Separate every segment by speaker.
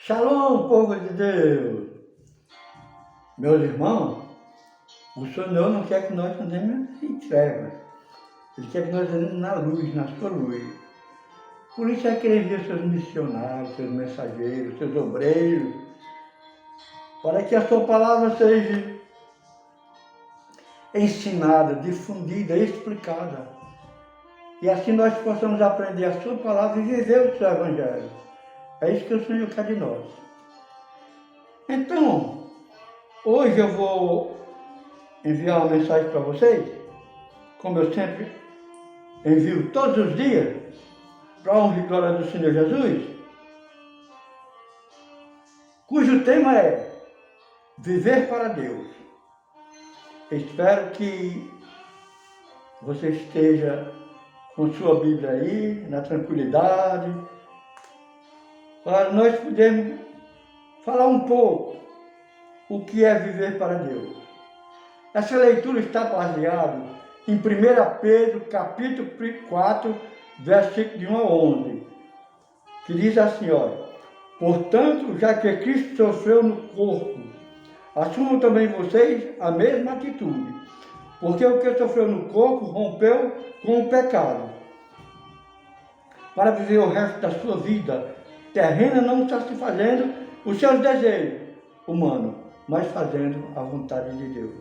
Speaker 1: Shalom, povo de Deus! Meus irmãos, o Senhor não quer que nós andemos em trevas. Ele quer que nós andemos na luz, na sua luz. Por isso é que ele envia seus missionários, seus mensageiros, seus obreiros, para que a sua palavra seja ensinada, difundida, explicada. E assim nós possamos aprender a sua palavra e viver o seu evangelho. É isso que o Senhor quer de nós. Então, hoje eu vou enviar uma mensagem para vocês, como eu sempre envio todos os dias, para a honra e glória do Senhor Jesus, cujo tema é Viver para Deus. Espero que você esteja com sua Bíblia aí, na tranquilidade, para nós podermos falar um pouco o que é viver para Deus. Essa leitura está baseada em 1 Pedro, capítulo 4, versículo de 1 a 11, que diz assim, olha: portanto, já que Cristo sofreu no corpo, assumam também vocês a mesma atitude, porque o que sofreu no corpo rompeu com o pecado, para viver o resto da sua vida terrena, não satisfazendo os seus desejos humanos, mas fazendo a vontade de Deus.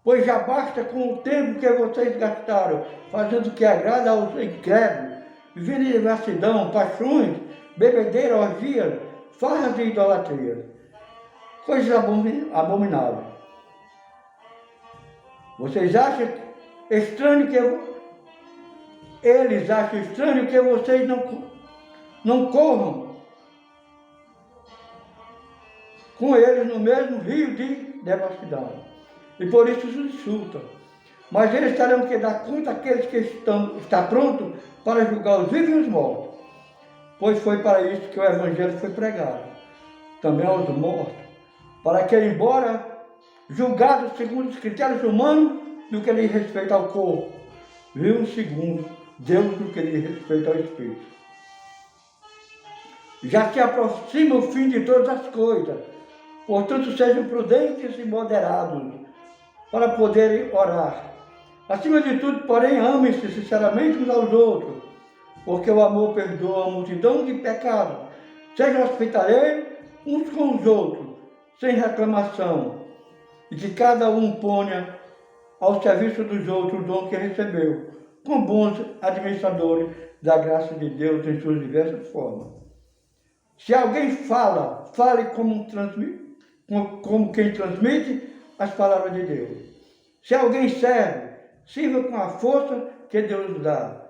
Speaker 1: Pois já basta com o tempo que vocês gastaram fazendo o que agrada aos incrédulos, vivendo em devassidão, paixões, bebedeira, orgias, farras e idolatrias, coisas abomináveis. Vocês acham estranho que eles acham estranho que vocês não corram com eles no mesmo rio de devassidão. E por isso os insultam. Mas eles terão que dar conta àqueles que estão prontos para julgar os vivos e os mortos. Pois foi para isso que o Evangelho foi pregado, também aos mortos, para que, embora julgados segundo os critérios humanos, no que diz respeito ao corpo, vivam segundo Deus no que diz respeito ao Espírito. Já se aproxima o fim de todas as coisas, portanto sejam prudentes e moderados, para poderem orar. Acima de tudo, porém, amem-se sinceramente uns aos outros, porque o amor perdoa a multidão de pecados. Sejam hospitaleiros uns com os outros, sem reclamação, e que cada um ponha ao serviço dos outros o dom que recebeu, com bons administradores da graça de Deus em suas diversas formas. Se alguém fala, fale como quem transmite as palavras de Deus. Se alguém serve, sirva com a força que Deus dá,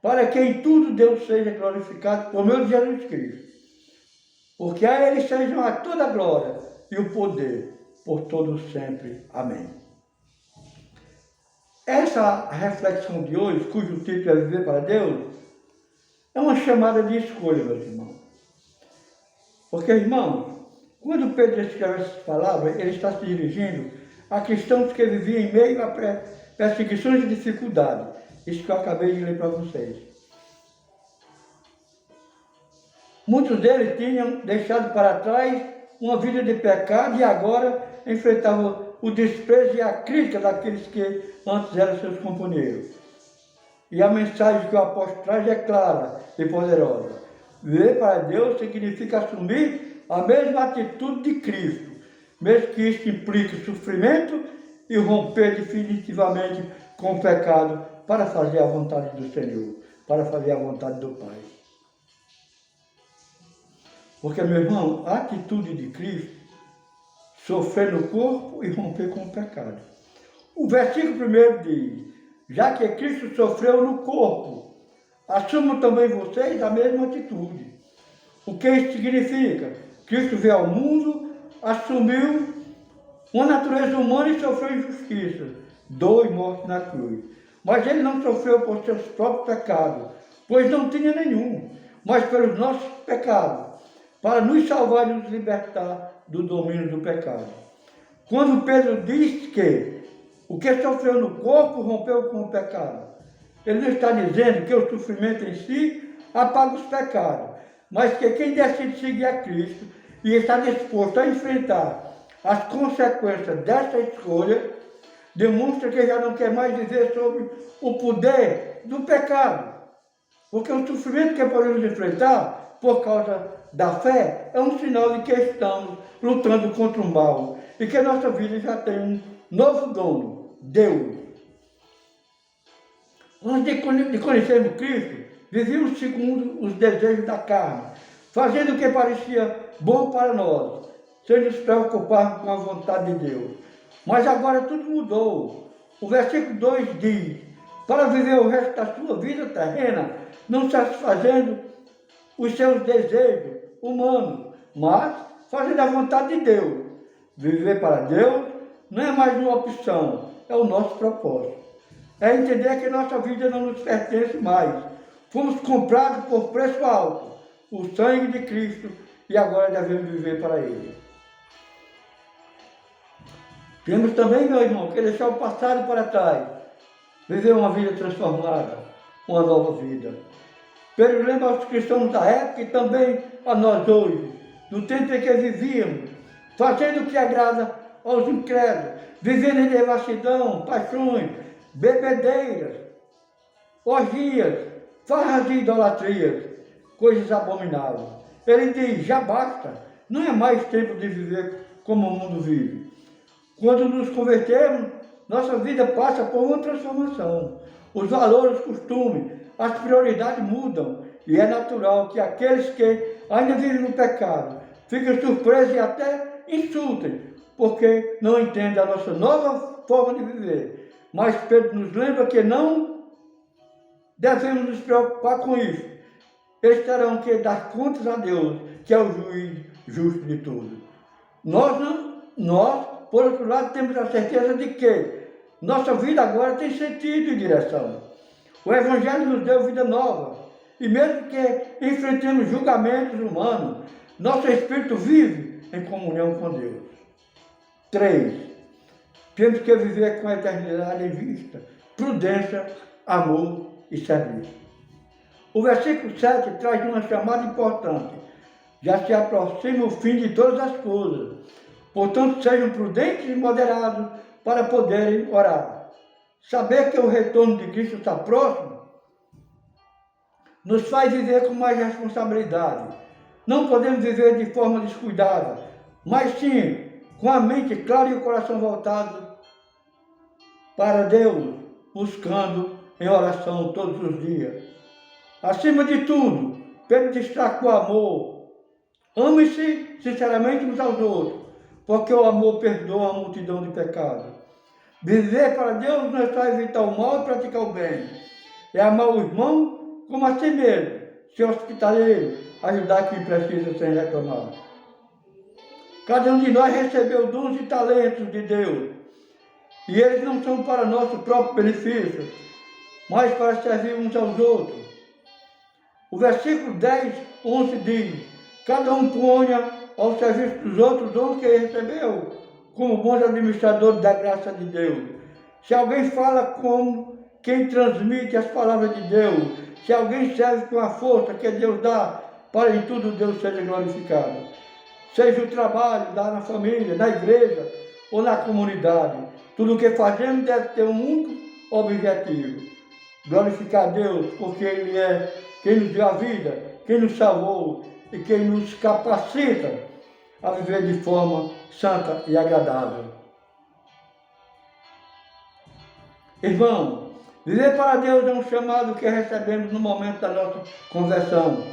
Speaker 1: para que em tudo Deus seja glorificado por meio de Jesus Cristo. Porque a Ele sejam a toda a glória e o poder por todo sempre. Amém. Essa reflexão de hoje, cujo título é Viver para Deus, é uma chamada de escolha, meus irmãos. Porque, irmãos, quando Pedro escreve essas palavras, ele está se dirigindo a cristãos que viviam em meio a perseguições e dificuldades. Isso que eu acabei de ler para vocês. Muitos deles tinham deixado para trás uma vida de pecado e agora enfrentavam o desprezo e a crítica daqueles que antes eram seus companheiros. E a mensagem que o apóstolo traz é clara e poderosa. Viver para Deus significa assumir a mesma atitude de Cristo, mesmo que isso implique sofrimento e romper definitivamente com o pecado para fazer a vontade do Senhor, para fazer a vontade do Pai. Porque, meu irmão, a atitude de Cristo, sofrer no corpo e romper com o pecado. O versículo 1 diz: já que Cristo sofreu no corpo, assumam também vocês a mesma atitude. O que isso significa? Cristo veio ao mundo, assumiu uma natureza humana e sofreu injustiça, dor e morte na cruz. Mas ele não sofreu por seus próprios pecados, pois não tinha nenhum, mas pelos nossos pecados, para nos salvar e nos libertar do domínio do pecado. Quando Pedro diz que o que sofreu no corpo rompeu com o pecado, ele não está dizendo que o sofrimento em si apaga os pecados, mas que quem decide seguir a Cristo e está disposto a enfrentar as consequências dessa escolha, demonstra que já não quer mais viver sob o poder do pecado. Porque o sofrimento que podemos enfrentar por causa da fé é um sinal de que estamos lutando contra o mal e que a nossa vida já tem um novo dono, Deus. Antes de conhecermos Cristo, vivíamos segundo os desejos da carne, fazendo o que parecia bom para nós, sem nos preocuparmos com a vontade de Deus. Mas agora tudo mudou. O versículo 2 diz: para viver o resto da sua vida terrena, não satisfazendo os seus desejos humanos, mas fazendo a vontade de Deus. Viver para Deus não é mais uma opção, é o nosso propósito. É entender que nossa vida não nos pertence mais. Fomos comprados por preço alto, o sangue de Cristo, e agora devemos viver para Ele. Temos também, meu irmão, que deixar o passado para trás, viver uma vida transformada, uma nova vida. Pedro lembra aos cristãos da época e também a nós hoje, do tempo em que vivíamos, fazendo o que agrada aos incrédulos, vivendo em devassidão, paixões, bebedeiras, orgias, farras e idolatrias, coisas abomináveis. Ele diz: já basta, não é mais tempo de viver como o mundo vive. Quando nos convertemos, nossa vida passa por uma transformação. Os valores, os costumes, as prioridades mudam e é natural que aqueles que ainda vivem no pecado fiquem surpresos e até insultem, porque não entendem a nossa nova forma de viver. Mas Pedro nos lembra que não devemos nos preocupar com isso. Eles terão que dar contas a Deus, que é o juiz justo de tudo. Nós, por outro lado, temos a certeza de que nossa vida agora tem sentido e direção. O Evangelho nos deu vida nova. E mesmo que enfrentemos julgamentos humanos, nosso espírito vive em comunhão com Deus. 3. Temos que viver com a eternidade em vista, prudência, amor e serviço. O versículo 7 traz uma chamada importante. Já se aproxima o fim de todas as coisas. Portanto, sejam prudentes e moderados para poderem orar. Saber que o retorno de Cristo está próximo nos faz viver com mais responsabilidade. Não podemos viver de forma descuidada, mas sim com a mente clara e o coração voltado para Deus, buscando em oração todos os dias. Acima de tudo, Pedro destaca o amor. Ame-se sinceramente uns aos outros, porque o amor perdoa a multidão de pecados. Viver para Deus não é só evitar o mal e praticar o bem. É amar o irmão como a si mesmo, ser hospitaleiro, ajudar quem precisa sem reclamar. Cada um de nós recebeu dons e talentos de Deus, e eles não são para nosso próprio benefício, mas para servir uns aos outros. O versículo 10, 11 diz: cada um ponha ao serviço dos outros dons que recebeu, como bons administradores da graça de Deus. Se alguém fala como quem transmite as palavras de Deus, se alguém serve com a força que Deus dá, para em tudo Deus seja glorificado. Seja o trabalho, dar na família, na igreja ou na comunidade, tudo o que fazemos deve ter um único objetivo: glorificar Deus, porque Ele é quem nos deu a vida, quem nos salvou e quem nos capacita a viver de forma santa e agradável. Irmão, viver para Deus é um chamado que recebemos no momento da nossa conversão.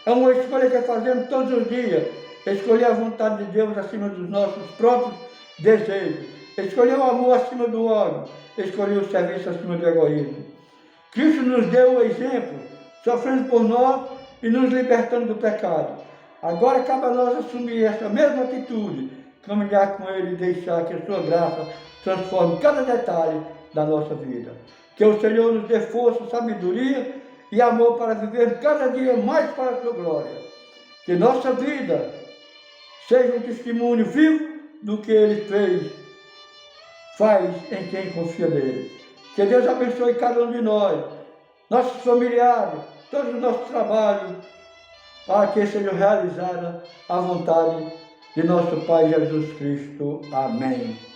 Speaker 1: É uma escolha que fazemos todos os dias. Escolher a vontade de Deus acima dos nossos próprios desejos. Escolher o amor acima do ódio. Escolher o serviço acima do egoísmo. Cristo nos deu o exemplo, sofrendo por nós e nos libertando do pecado. Agora cabe a nós assumir essa mesma atitude, caminhar com Ele e deixar que a sua graça transforme cada detalhe da nossa vida. Que o Senhor nos dê força, sabedoria e amor para viver cada dia mais para a sua glória. Que nossa vida seja um testemunho vivo do que Ele faz em quem confia nele. Que Deus abençoe cada um de nós, nossos familiares, todo o nosso trabalho para que seja realizada a vontade de nosso Pai Jesus Cristo. Amém.